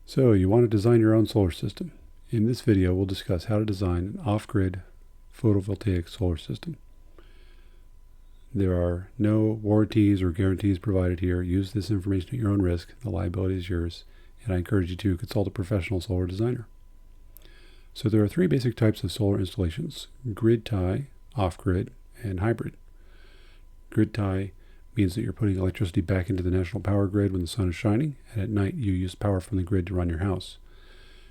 So you want to design your own solar system. In this video, we'll discuss how to design an off-grid photovoltaic solar system. There are no warranties or guarantees provided here. Use this information at your own risk. The liability is yours, and I encourage you to consult a professional solar designer. So there are three basic types of solar installations: grid tie, off-grid, and hybrid. Grid tie means that you're putting electricity back into the national power grid when the sun is shining, and at night you use power from the grid to run your house.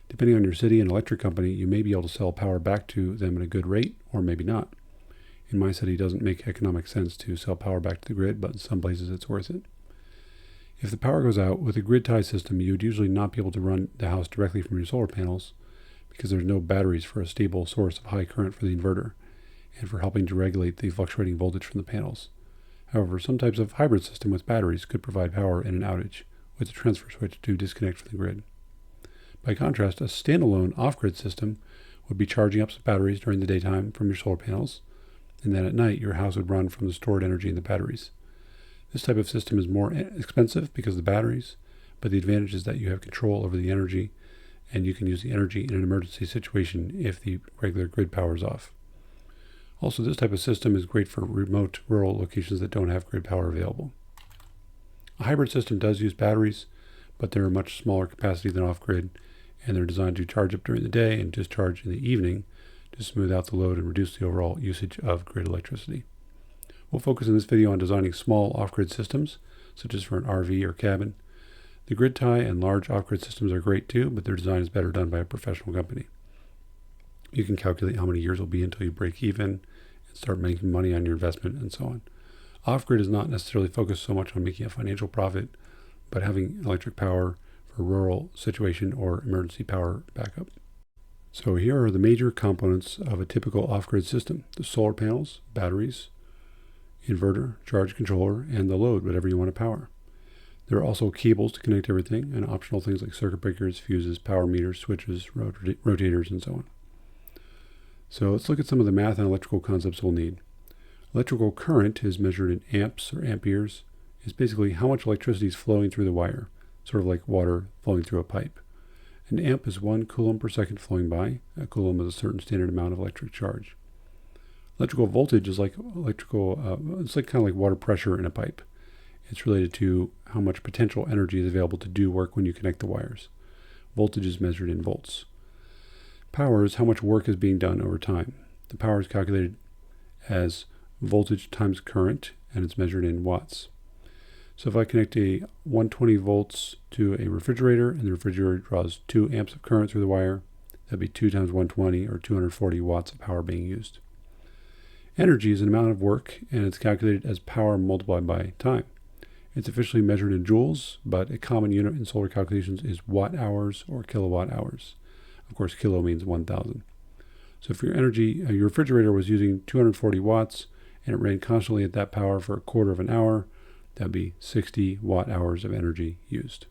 Depending on your city and electric company, you may be able to sell power back to them at a good rate, or maybe not. In my city, it doesn't make economic sense to sell power back to the grid, but in some places it's worth it. If the power goes out with a grid tie system, you would usually not be able to run the house directly from your solar panels because there's no batteries for a stable source of high current for the inverter and for helping to regulate the fluctuating voltage from the panels. However, some types of hybrid system with batteries could provide power in an outage with a transfer switch to disconnect from the grid. By contrast, a standalone off-grid system would be charging up some batteries during the daytime from your solar panels, and then at night your house would run from the stored energy in the batteries. This type of system is more expensive because of the batteries, but the advantage is that you have control over the energy, and you can use the energy in an emergency situation if the regular grid power is off. Also, this type of system is great for remote rural locations that don't have grid power available. A hybrid system does use batteries, but they're a much smaller capacity than off-grid, and they're designed to charge up during the day and discharge in the evening to smooth out the load and reduce the overall usage of grid electricity. We'll focus in this video on designing small off-grid systems, such as for an RV or cabin. The grid tie and large off-grid systems are great too, but their design is better done by a professional company. You can calculate how many years will be until you break even and start making money on your investment and so on. Off-grid is not necessarily focused so much on making a financial profit, but having electric power for a rural situation or emergency power backup. So here are the major components of a typical off-grid system: the solar panels, batteries, inverter, charge controller, and the load, whatever you want to power. There are also cables to connect everything, and optional things like circuit breakers, fuses, power meters, switches, rotators, and so on. So let's look at some of the math and electrical concepts we'll need. Electrical current is measured in amps or amperes. It's basically how much electricity is flowing through the wire, sort of like water flowing through a pipe. An amp is 1 coulomb per second flowing by. A coulomb is a certain standard amount of electric charge. Electrical voltage is like it's like kind of like water pressure in a pipe. It's related to how much potential energy is available to do work when you connect the wires. Voltage is measured in volts. Power is how much work is being done over time. The power is calculated as voltage times current, and it's measured in watts. So if I connect a 120 volts to a refrigerator, and the refrigerator draws 2 amps of current through the wire, that'd be 2 times 120, or 240 watts of power being used. Energy is an amount of work, and it's calculated as power multiplied by time. It's officially measured in joules, but a common unit in solar calculations is watt hours or kilowatt hours. Of course, kilo means 1,000. So if your refrigerator was using 240 watts, and it ran constantly at that power for a quarter of an hour, that'd be 60 watt hours of energy used.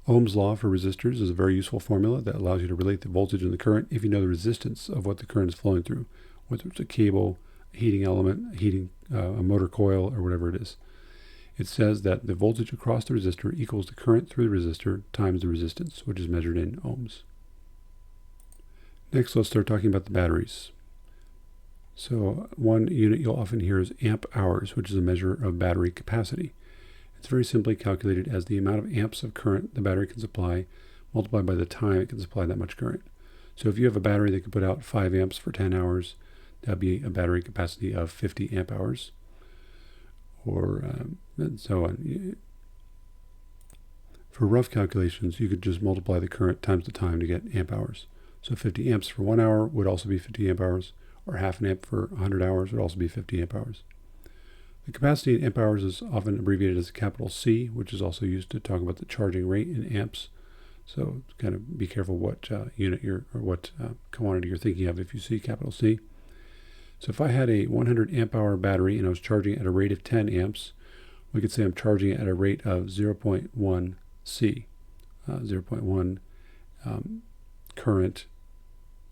Ohm's law for resistors is a very useful formula that allows you to relate the voltage and the current if you know the resistance of what the current is flowing through, whether it's a cable, a heating element, a motor coil, or whatever it is. It says that the voltage across the resistor equals the current through the resistor times the resistance, which is measured in ohms. Next, let's start talking about the batteries. So one unit you'll often hear is amp hours, which is a measure of battery capacity. It's very simply calculated as the amount of amps of current the battery can supply multiplied by the time it can supply that much current. So if you have a battery that can put out 5 amps for 10 hours, that'd be a battery capacity of 50 amp hours, or and so on. For rough calculations, you could just multiply the current times the time to get amp hours. So 50 amps for 1 hour would also be 50 amp hours, or half an amp for 100 hours would also be 50 amp hours. The capacity in amp hours is often abbreviated as capital C, which is also used to talk about the charging rate in amps. So kind of be careful what what quantity you're thinking of if you see capital C. So if I had a 100 amp hour battery and I was charging at a rate of 10 amps, we could say I'm charging it at a rate of 0.1 C, 0.1 current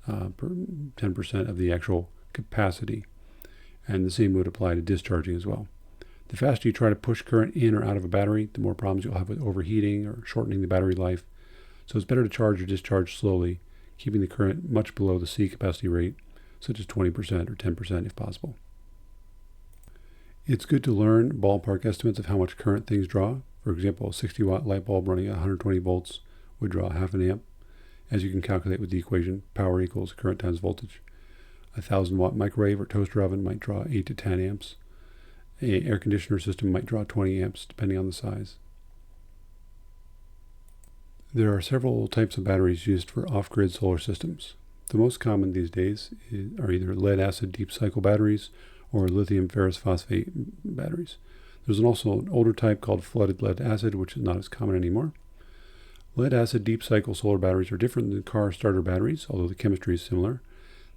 per 10% of the actual capacity. And the same would apply to discharging as well. The faster you try to push current in or out of a battery, the more problems you'll have with overheating or shortening the battery life. So it's better to charge or discharge slowly, keeping the current much below the C capacity rate, such as 20% or 10% if possible. It's good to learn ballpark estimates of how much current things draw. For example, a 60-watt light bulb running at 120 volts would draw half an amp, as you can calculate with the equation power equals current times voltage. A 1,000-watt microwave or toaster oven might draw 8 to 10 amps. An air conditioner system might draw 20 amps, depending on the size. There are several types of batteries used for off-grid solar systems. The most common these days are either lead-acid deep cycle batteries or lithium ferrous phosphate batteries. There's also an older type called flooded lead-acid, which is not as common anymore. Lead-acid deep cycle solar batteries are different than car starter batteries, although the chemistry is similar.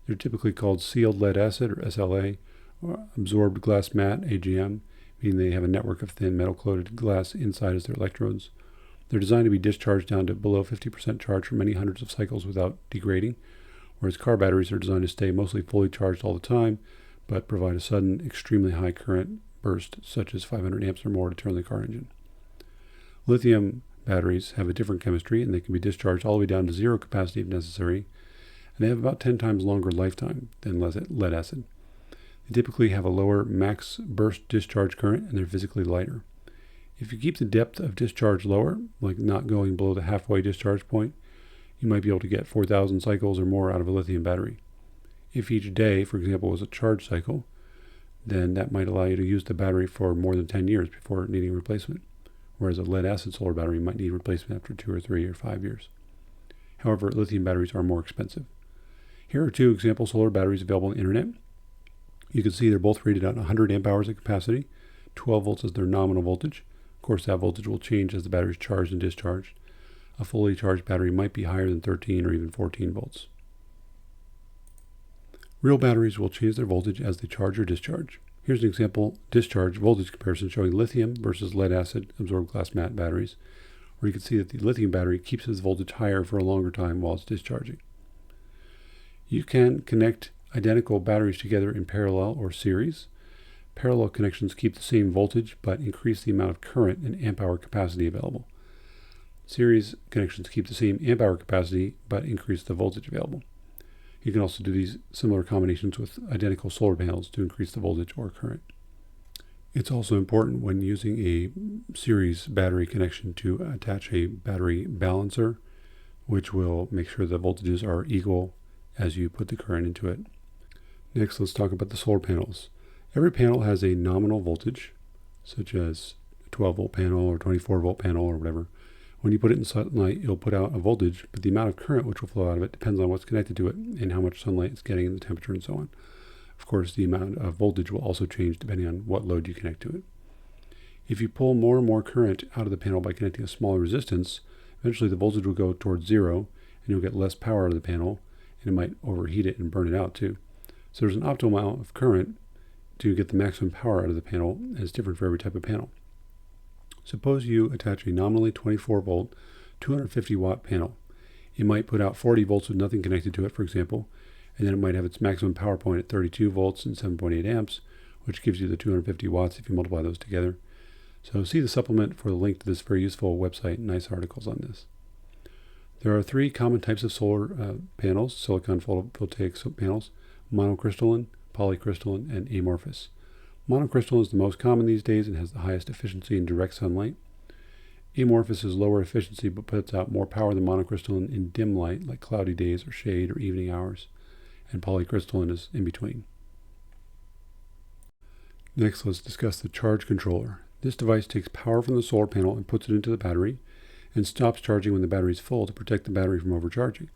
They're typically called sealed lead-acid, or SLA, or absorbed glass mat, AGM, meaning they have a network of thin metal-coated glass inside as their electrodes. They're designed to be discharged down to below 50% charge for many hundreds of cycles without degrading, whereas car batteries are designed to stay mostly fully charged all the time, but provide a sudden, extremely high current burst, such as 500 amps or more, to turn the car engine. Lithium batteries have a different chemistry, and they can be discharged all the way down to zero capacity if necessary, and they have about 10 times longer lifetime than lead acid. They typically have a lower max burst discharge current, and they're physically lighter. If you keep the depth of discharge lower, like not going below the halfway discharge point, you might be able to get 4,000 cycles or more out of a lithium battery. If each day, for example, was a charge cycle, then that might allow you to use the battery for more than 10 years before needing replacement, whereas a lead-acid solar battery might need replacement after 2 or 3 or 5 years. However, lithium batteries are more expensive. Here are 2 example solar batteries available on the internet. You can see they're both rated at 100 amp hours of capacity. 12 volts is their nominal voltage. Of course, that voltage will change as the battery is charged and discharged. A fully charged battery might be higher than 13 or even 14 volts. Real batteries will change their voltage as they charge or discharge. Here's an example discharge voltage comparison showing lithium versus lead-acid absorbed glass mat batteries, where you can see that the lithium battery keeps its voltage higher for a longer time while it's discharging. You can connect identical batteries together in parallel or series. Parallel connections keep the same voltage but increase the amount of current and amp-hour capacity available. Series connections keep the same amp-hour capacity but increase the voltage available. You can also do these similar combinations with identical solar panels to increase the voltage or current. It's also important when using a series battery connection to attach a battery balancer, which will make sure the voltages are equal as you put the current into it. Next, let's talk about the solar panels. Every panel has a nominal voltage, such as a 12 volt panel or 24 volt panel or whatever. When you put it in sunlight, it'll put out a voltage, but the amount of current which will flow out of it depends on what's connected to it and how much sunlight it's getting and the temperature and so on. Of course, the amount of voltage will also change depending on what load you connect to it. If you pull more and more current out of the panel by connecting a smaller resistance, eventually the voltage will go towards zero and you'll get less power out of the panel, and it might overheat it and burn it out too. So there's an optimal amount of current to get the maximum power out of the panel, and it's different for every type of panel. Suppose you attach a nominally 24 volt, 250 watt panel. It might put out 40 volts with nothing connected to it, for example, and then it might have its maximum power point at 32 volts and 7.8 amps, which gives you the 250 watts if you multiply those together. So see the supplement for the link to this very useful website and nice articles on this. There are 3 common types of solar panels, silicon photovoltaic panels: monocrystalline, polycrystalline, and amorphous. Monocrystalline is the most common these days and has the highest efficiency in direct sunlight. Amorphous is lower efficiency but puts out more power than monocrystalline in dim light, like cloudy days or shade or evening hours. And polycrystalline is in between. Next, let's discuss the charge controller. This device takes power from the solar panel and puts it into the battery and stops charging when the battery is full to protect the battery from overcharging.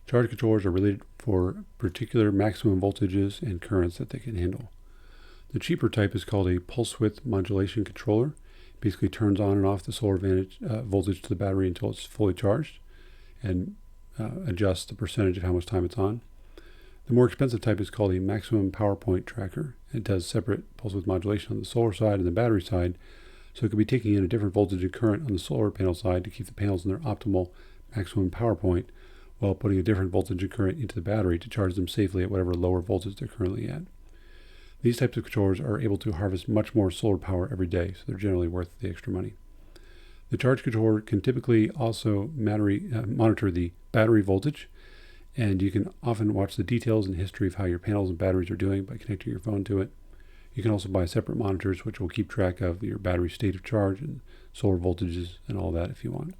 Charge controllers are rated for particular maximum voltages and currents that they can handle. The cheaper type is called a pulse width modulation controller. It basically turns on and off the solar voltage to the battery until it's fully charged and adjusts the percentage of how much time it's on. The more expensive type is called a maximum power point tracker. It does separate pulse width modulation on the solar side and the battery side, so it could be taking in a different voltage and current on the solar panel side to keep the panels in their optimal maximum power point, while putting a different voltage and current into the battery to charge them safely at whatever lower voltage they're currently at. These types of controllers are able to harvest much more solar power every day, so they're generally worth the extra money. The charge controller can typically also monitor the battery voltage, and you can often watch the details and history of how your panels and batteries are doing by connecting your phone to it. You can also buy separate monitors which will keep track of your battery state of charge and solar voltages and all that if you want.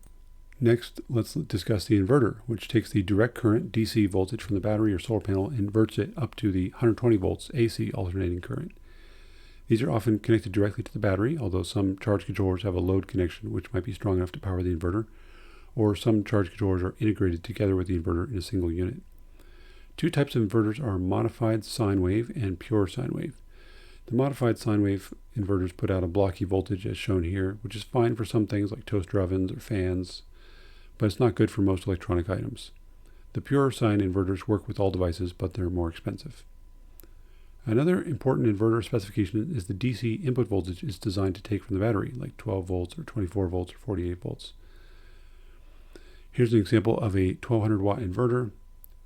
Next, let's discuss the inverter, which takes the direct current DC voltage from the battery or solar panel and inverts it up to the 120 volts AC alternating current. These are often connected directly to the battery, although some charge controllers have a load connection which might be strong enough to power the inverter, or some charge controllers are integrated together with the inverter in a single unit. Two types of inverters are modified sine wave and pure sine wave. The modified sine wave inverters put out a blocky voltage as shown here, which is fine for some things like toaster ovens or fans, but it's not good for most electronic items. The pure sine inverters work with all devices, but they're more expensive. Another important inverter specification is the DC input voltage is designed to take from the battery, like 12 volts or 24 volts or 48 volts. Here's an example of a 1200 watt inverter,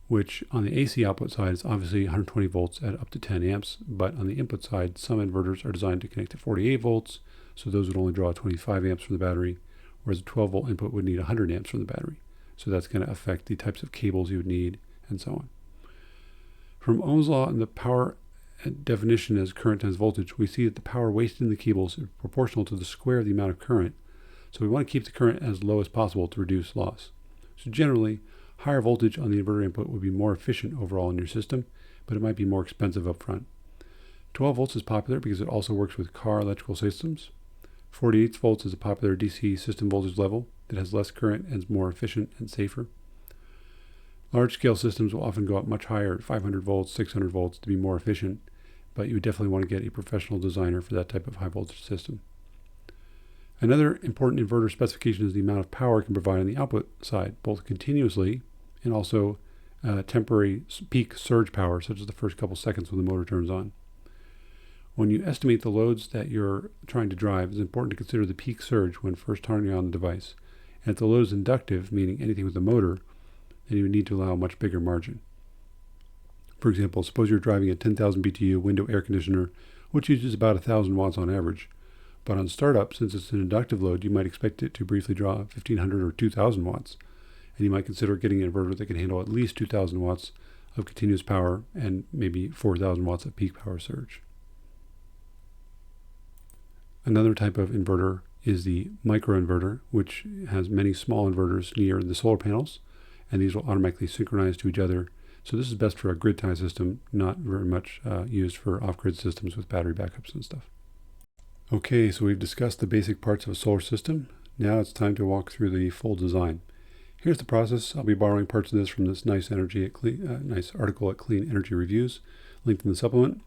which on the AC output side is obviously 120 volts at up to 10 amps, but on the input side, some inverters are designed to connect to 48 volts, so those would only draw 25 amps from the battery, whereas a 12 volt input would need 100 amps from the battery. So that's going to affect the types of cables you would need and so on. From Ohm's law and the power definition as current times voltage, we see that the power wasted in the cables is proportional to the square of the amount of current. So we want to keep the current as low as possible to reduce loss. So generally, higher voltage on the inverter input would be more efficient overall in your system, but it might be more expensive up front. 12 volts is popular because it also works with car electrical systems. 48 volts is a popular DC system voltage level that has less current and is more efficient and safer. Large-scale systems will often go up much higher, 500 volts, 600 volts, to be more efficient, but you would definitely want to get a professional designer for that type of high-voltage system. Another important inverter specification is the amount of power it can provide on the output side, both continuously and also temporary peak surge power, such as the first couple seconds when the motor turns on. When you estimate the loads that you're trying to drive, it's important to consider the peak surge when first turning on the device. And if the load is inductive, meaning anything with a motor, then you would need to allow a much bigger margin. For example, suppose you're driving a 10,000 BTU window air conditioner, which uses about 1,000 watts on average. But on startup, since it's an inductive load, you might expect it to briefly draw 1,500 or 2,000 watts. And you might consider getting an inverter that can handle at least 2,000 watts of continuous power and maybe 4,000 watts of peak power surge. Another type of inverter is the microinverter, which has many small inverters near the solar panels, and these will automatically synchronize to each other. So this is best for a grid tie system, not very much used for off-grid systems with battery backups and stuff. Okay, so we've discussed the basic parts of a solar system. Now it's time to walk through the full design. Here's the process. I'll be borrowing parts of this from this nice article at Clean Energy Reviews, linked in the supplement.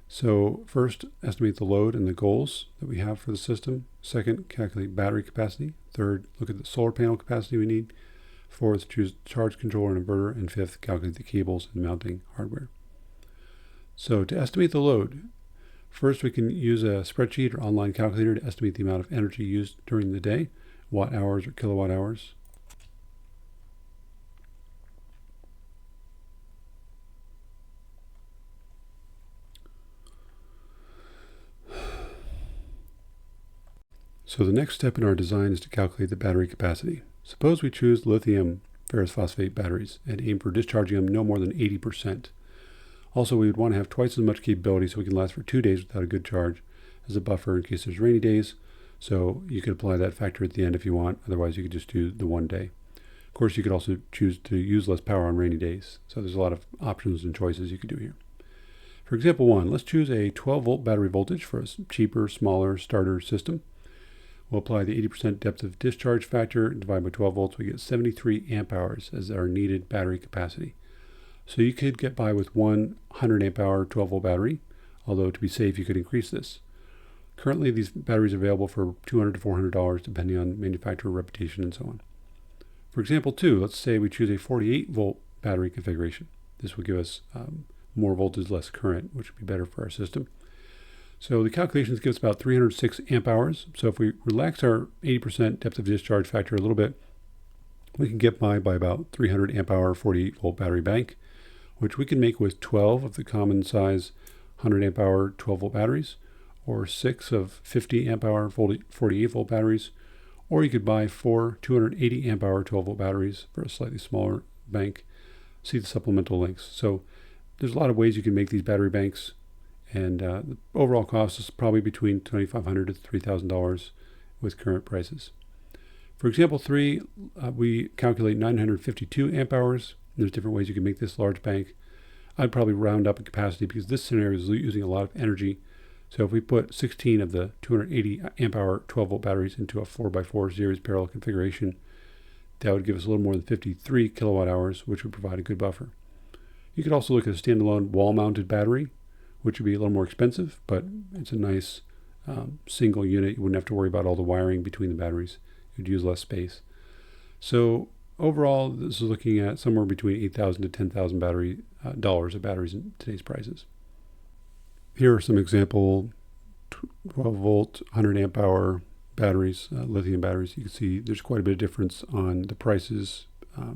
So first, estimate the load and the goals that we have for the system. Second, calculate battery capacity. Third, look at the solar panel capacity we need. Fourth, choose charge controller and inverter. And fifth, calculate the cables and mounting hardware. So to estimate the load, first we can use a spreadsheet or online calculator to estimate the amount of energy used during the day, watt hours or kilowatt hours. So the next step in our design is to calculate the battery capacity. Suppose we choose lithium ferrous phosphate batteries and aim for discharging them no more than 80%. Also, we would want to have twice as much capability so we can last for 2 days without a good charge as a buffer in case there's rainy days. So you could apply that factor at the end if you want. Otherwise, you could just do the 1 day. Of course, you could also choose to use less power on rainy days. So there's a lot of options and choices you could do here. For example 1, let's choose a 12 volt battery voltage for a cheaper, smaller starter system. We'll apply the 80% depth of discharge factor, divide by 12 volts, we get 73 amp hours as our needed battery capacity. So you could get by with one 100 amp hour 12 volt battery, although to be safe you could increase this. Currently these batteries are available for $200 to $400 depending on manufacturer reputation and so on. For example 2, let's say we choose a 48 volt battery configuration. This will give us more voltage, less current, which would be better for our system. So the calculations give us about 306 amp hours. So if we relax our 80% depth of discharge factor a little bit, we can get by about 300 amp hour 48 volt battery bank, which we can make with 12 of the common size 100 amp hour 12 volt batteries, or 6 of 50 amp hour 48 volt batteries, Or you could buy 4 280 amp hour 12 volt batteries for a slightly smaller bank. See the supplemental links. So there's a lot of ways you can make these battery banks, and the overall cost is probably between $2,500 to $3,000 with current prices. For example 3, we calculate 952 amp hours. There's different ways you can make this large bank. I'd probably round up in capacity because this scenario is using a lot of energy. So if we put 16 of the 280 amp hour 12 volt batteries into a 4x4 series parallel configuration, that would give us a little more than 53 kilowatt hours, which would provide a good buffer. You could also look at a standalone wall mounted battery, which would be a little more expensive, but it's a nice single unit. You wouldn't have to worry about all the wiring between the batteries. It would use less space. So overall, this is looking at somewhere between $8,000 to $10,000 dollars of batteries in today's prices. Here are some example 12 volt, 100 amp hour batteries, lithium batteries. You can see there's quite a bit of difference on the prices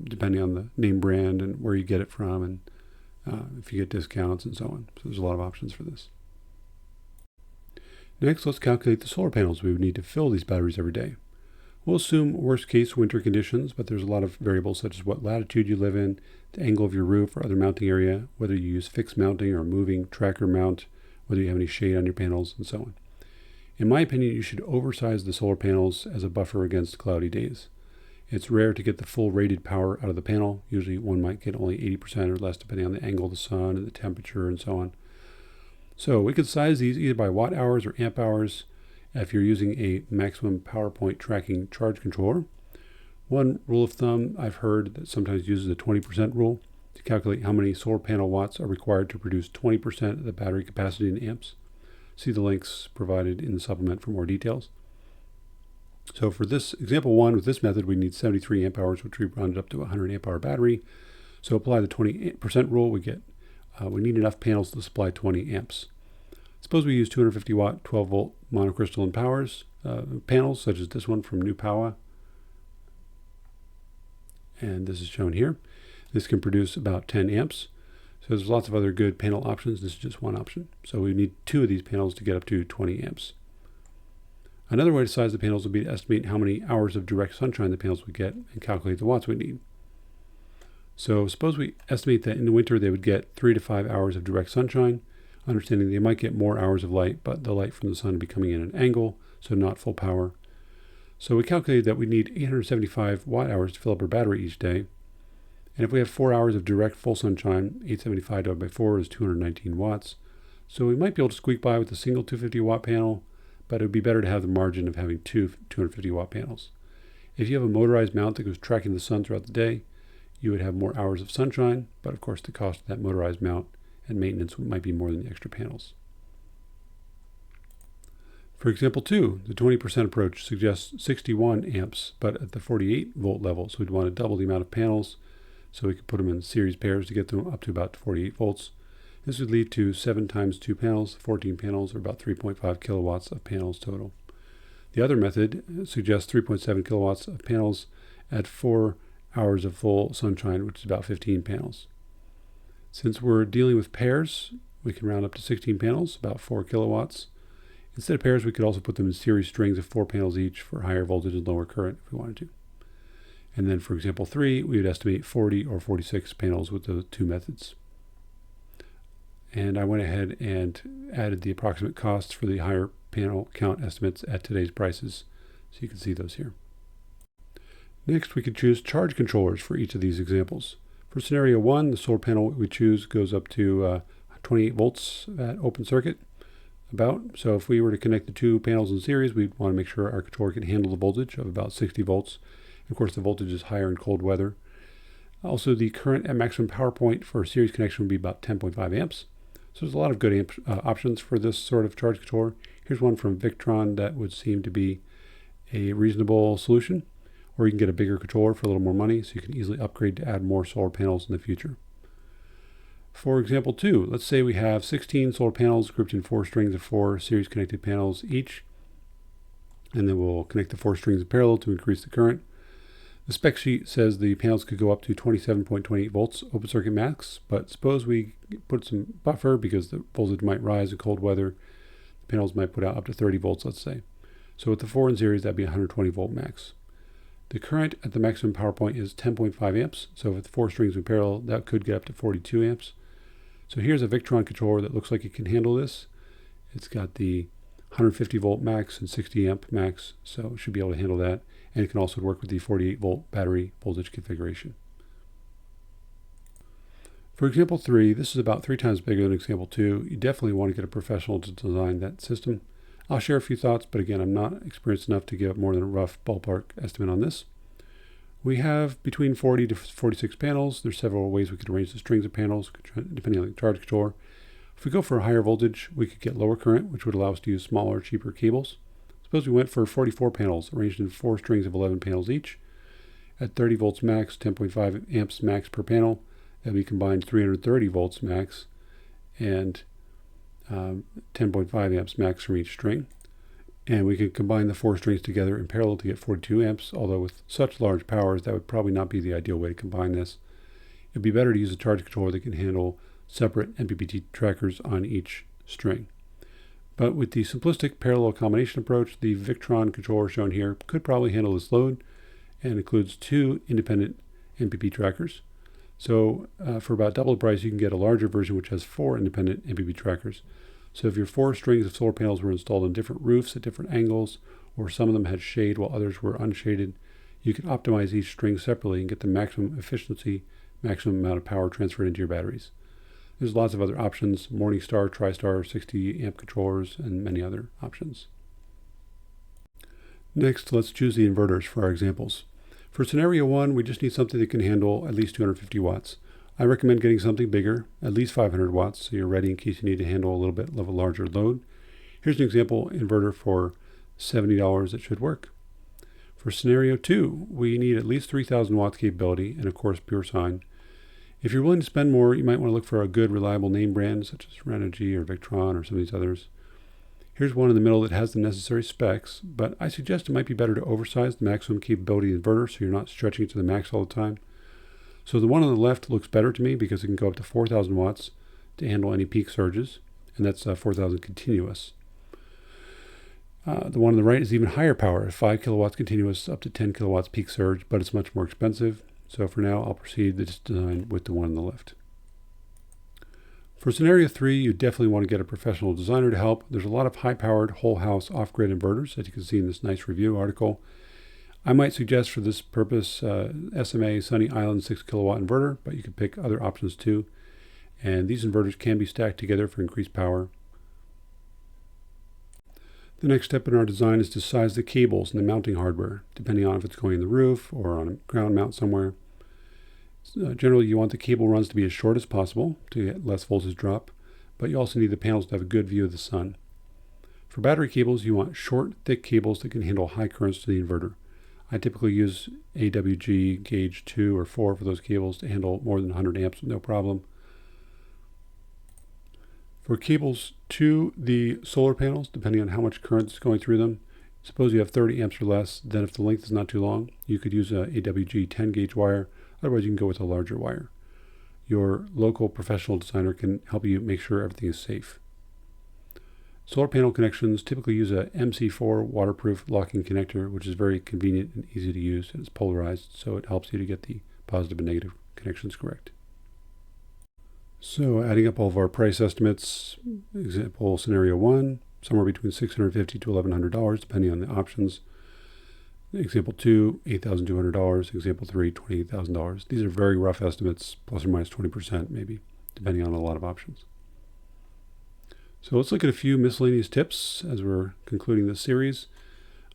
depending on the name brand and where you get it from, and if you get discounts and so on. So there's a lot of options for this. Next, let's calculate the solar panels we would need to fill these batteries every day. We'll assume worst case winter conditions, but there's a lot of variables such as what latitude you live in, the angle of your roof or other mounting area, whether you use fixed mounting or moving tracker mount, whether you have any shade on your panels, and so on. In my opinion, you should oversize the solar panels as a buffer against cloudy days. It's rare to get the full rated power out of the panel. Usually one might get only 80% or less depending on the angle of the sun and the temperature and so on. So we could size these either by watt hours or amp hours if you're using a maximum power point tracking charge controller. One rule of thumb I've heard that sometimes uses the 20% rule to calculate how many solar panel watts are required to produce 20% of the battery capacity in amps. See the links provided in the supplement for more details. So for this example 1, with this method, we need 73 amp hours, which we rounded up to a 100 amp hour battery. So apply the 20% rule, we need enough panels to supply 20 amps. Suppose we use 250 watt 12 volt monocrystalline panels, such as this one from New Power. And this is shown here. This can produce about 10 amps. So there's lots of other good panel options. This is just one option. So we need 2 of these panels to get up to 20 amps. Another way to size the panels would be to estimate how many hours of direct sunshine the panels would get and calculate the watts we need. So suppose we estimate that in the winter they would get 3 to 5 hours of direct sunshine, understanding they might get more hours of light, but the light from the sun would be coming in at an angle, so not full power. So we calculated that we need 875 watt hours to fill up our battery each day. And if we have 4 hours of direct full sunshine, 875 divided by 4 is 219 watts. So we might be able to squeak by with a single 250 watt panel, but it would be better to have the margin of having 2 250 watt panels. If you have a motorized mount that goes tracking the sun throughout the day, you would have more hours of sunshine, but of course the cost of that motorized mount and maintenance might be more than the extra panels. For example 2, the 20% approach suggests 61 amps, but at the 48 volt level, so we'd want to double the amount of panels, so we could put them in series pairs to get them up to about 48 volts. This would lead to 7 times 2 panels, 14 panels, or about 3.5 kilowatts of panels total. The other method suggests 3.7 kilowatts of panels at 4 hours of full sunshine, which is about 15 panels. Since we're dealing with pairs, we can round up to 16 panels, about 4 kilowatts. Instead of pairs, we could also put them in series strings of 4 panels each for higher voltage and lower current if we wanted to. And then for example 3, we would estimate 40 or 46 panels with those 2 methods. And I went ahead and added the approximate costs for the higher panel count estimates at today's prices, so you can see those here. Next, we could choose charge controllers for each of these examples. For scenario 1, the solar panel we choose goes up to 28 volts at open circuit, So if we were to connect the 2 panels in series, we'd want to make sure our controller can handle the voltage of about 60 volts. And of course, the voltage is higher in cold weather. Also, the current at maximum power point for a series connection would be about 10.5 amps. So there's a lot of good options for this sort of charge controller. Here's one from Victron that would seem to be a reasonable solution. Or you can get a bigger controller for a little more money, so you can easily upgrade to add more solar panels in the future. For example 2, let's say we have 16 solar panels grouped in 4 strings of 4 series connected panels each, and then we'll connect the 4 strings in parallel to increase the current. The spec sheet says the panels could go up to 27.28 volts open circuit max, but suppose we put some buffer because the voltage might rise in cold weather. The panels might put out up to 30 volts, let's say. So with the 4 in series, that'd be 120 volt max. The current at the maximum power point is 10.5 amps. So with 4 strings in parallel, that could get up to 42 amps. So here's a Victron controller that looks like it can handle this. It's got the 150 volt max and 60 amp max, so it should be able to handle that. And it can also work with the 48 volt battery voltage configuration. For example 3, this is about 3 times bigger than example 2. You definitely want to get a professional to design that system. I'll share a few thoughts, but again, I'm not experienced enough to give more than a rough ballpark estimate on this. We have between 40 to 46 panels. There's several ways we could arrange the strings of panels, depending on the charge controller. If we go for a higher voltage, we could get lower current, which would allow us to use smaller, cheaper cables. Suppose we went for 44 panels, arranged in 4 strings of 11 panels each. At 30 volts max, 10.5 amps max per panel, that we combined 330 volts max and 10.5 amps max from each string. And we could combine the 4 strings together in parallel to get 42 amps, although with such large powers, that would probably not be the ideal way to combine this. It'd be better to use a charge controller that can handle separate MPPT trackers on each string. But with the simplistic parallel combination approach, the Victron controller shown here could probably handle this load and includes 2 independent MPP trackers. So for about double the price, you can get a larger version which has 4 independent MPP trackers. So if your 4 strings of solar panels were installed on different roofs at different angles, or some of them had shade while others were unshaded, you can optimize each string separately and get the maximum efficiency, maximum amount of power transferred into your batteries. There's lots of other options, Morningstar, TriStar, 60 amp controllers, and many other options. Next, let's choose the inverters for our examples. For scenario 1, we just need something that can handle at least 250 watts. I recommend getting something bigger, at least 500 watts, so you're ready in case you need to handle a little bit of a larger load. Here's an example inverter for $70 that should work. For scenario 2, we need at least 3,000 watts capability and of course pure sine. If you're willing to spend more, you might want to look for a good reliable name brand such as Renogy or Victron or some of these others. Here's one in the middle that has the necessary specs, but I suggest it might be better to oversize the maximum capability inverter so you're not stretching it to the max all the time. So the one on the left looks better to me because it can go up to 4,000 watts to handle any peak surges, and that's 4,000 continuous. The one on the right is even higher power, 5 kilowatts continuous up to 10 kilowatts peak surge, but it's much more expensive. So for now, I'll proceed this design with the one on the left. For scenario 3, you definitely want to get a professional designer to help. There's a lot of high-powered whole house off-grid inverters, as you can see in this nice review article. I might suggest for this purpose SMA Sunny Island 6 kilowatt inverter, but you could pick other options too. And these inverters can be stacked together for increased power. The next step in our design is to size the cables and the mounting hardware, depending on if it's going in the roof or on a ground mount somewhere. Generally, you want the cable runs to be as short as possible to get less voltage drop, but you also need the panels to have a good view of the sun. For battery cables, you want short, thick cables that can handle high currents to the inverter. I typically use AWG gauge 2 or 4 for those cables to handle more than 100 amps with no problem. For cables to the solar panels, depending on how much current is going through them, suppose you have 30 amps or less, then if the length is not too long, you could use a AWG 10 gauge wire. Otherwise, you can go with a larger wire. Your local professional designer can help you make sure everything is safe. Solar panel connections typically use a MC4 waterproof locking connector, which is very convenient and easy to use, and it's polarized, so it helps you to get the positive and negative connections correct. So adding up all of our price estimates, example scenario 1, somewhere between $650 to $1,100, depending on the options. Example 2, $8,200. Example 3, $28,000. These are very rough estimates, plus or minus 20% maybe, depending on a lot of options. So let's look at a few miscellaneous tips as we're concluding this series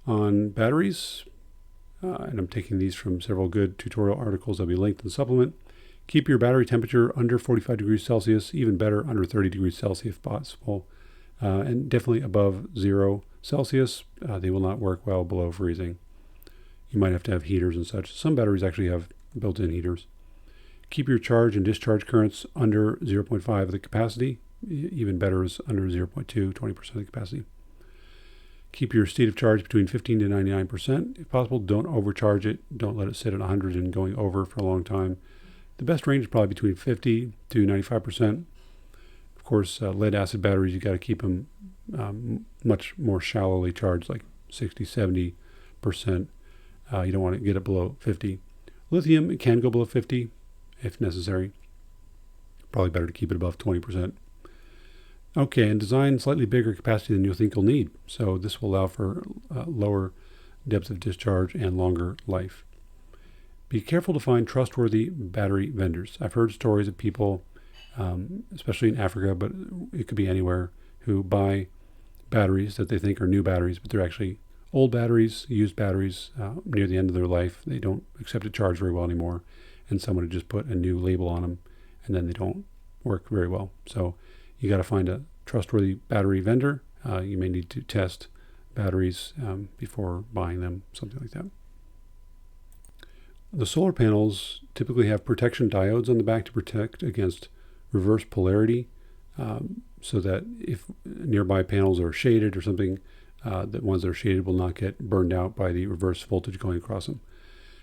on batteries. And I'm taking these from several good tutorial articles that'll be linked in the supplement. Keep your battery temperature under 45 degrees Celsius, even better under 30 degrees Celsius if possible, and definitely above 0 Celsius. They will not work well below freezing. You might have to have heaters and such. Some batteries actually have built-in heaters. Keep your charge and discharge currents under 0.5 of the capacity. Even better is under 0.2, 20% of the capacity. Keep your state of charge between 15 to 99%. If possible, don't overcharge it. Don't let it sit at 100 and going over for a long time. The best range is probably between 50 to 95%. Of course, lead acid batteries, you got to keep them much more shallowly charged, like 60, 70%. You don't want to get it below 50. Lithium, it can go below 50 if necessary. Probably better to keep it above 20%. Okay, and design slightly bigger capacity than you'll think you'll need. So this will allow for lower depth of discharge and longer life. Be careful to find trustworthy battery vendors. I've heard stories of people, especially in Africa, but it could be anywhere, who buy batteries that they think are new batteries, but they're actually old batteries, used batteries near the end of their life. They don't accept a charge very well anymore, and someone had just put a new label on them, and then they don't work very well. So you got to find a trustworthy battery vendor. You may need to test batteries before buying them, something like that. The solar panels typically have protection diodes on the back to protect against reverse polarity, so that if nearby panels are shaded or something, the ones that are shaded will not get burned out by the reverse voltage going across them.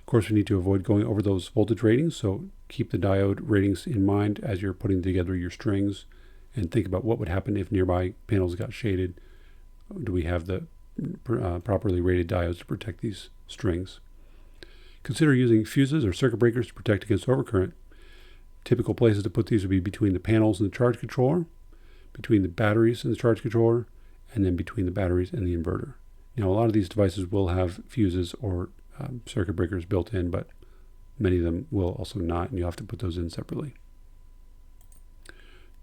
Of course, we need to avoid going over those voltage ratings, so keep the diode ratings in mind as you're putting together your strings, and think about what would happen if nearby panels got shaded. Do we have the properly rated diodes to protect these strings? Consider using fuses or circuit breakers to protect against overcurrent. Typical places to put these would be between the panels and the charge controller, between the batteries and the charge controller, and then between the batteries and the inverter. Now, a lot of these devices will have fuses or circuit breakers built in, but many of them will also not, and you'll have to put those in separately.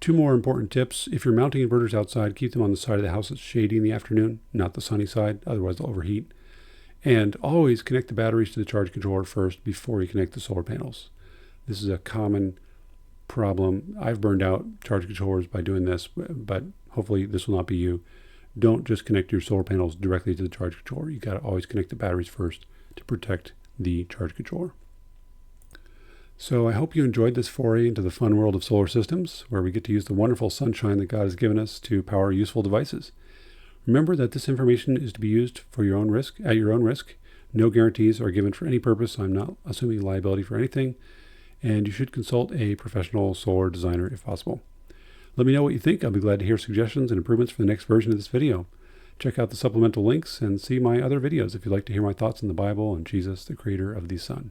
Two more important tips. If you're mounting inverters outside, keep them on the side of the house that's shady in the afternoon, not the sunny side, otherwise they'll overheat. And always connect the batteries to the charge controller first before you connect the solar panels. This is a common problem. I've burned out charge controllers by doing this, but hopefully this will not be you. Don't just connect your solar panels directly to the charge controller. You got to always connect the batteries first to protect the charge controller. So I hope you enjoyed this foray into the fun world of solar systems, where we get to use the wonderful sunshine that God has given us to power useful devices. Remember that this information is to be used for your own risk, at your own risk. No guarantees are given for any purpose. I'm not assuming liability for anything, and you should consult a professional solar designer if possible. Let me know what you think. I'll be glad to hear suggestions and improvements for the next version of this video. Check out the supplemental links and see my other videos if you'd like to hear my thoughts on the Bible and Jesus, the creator of the sun.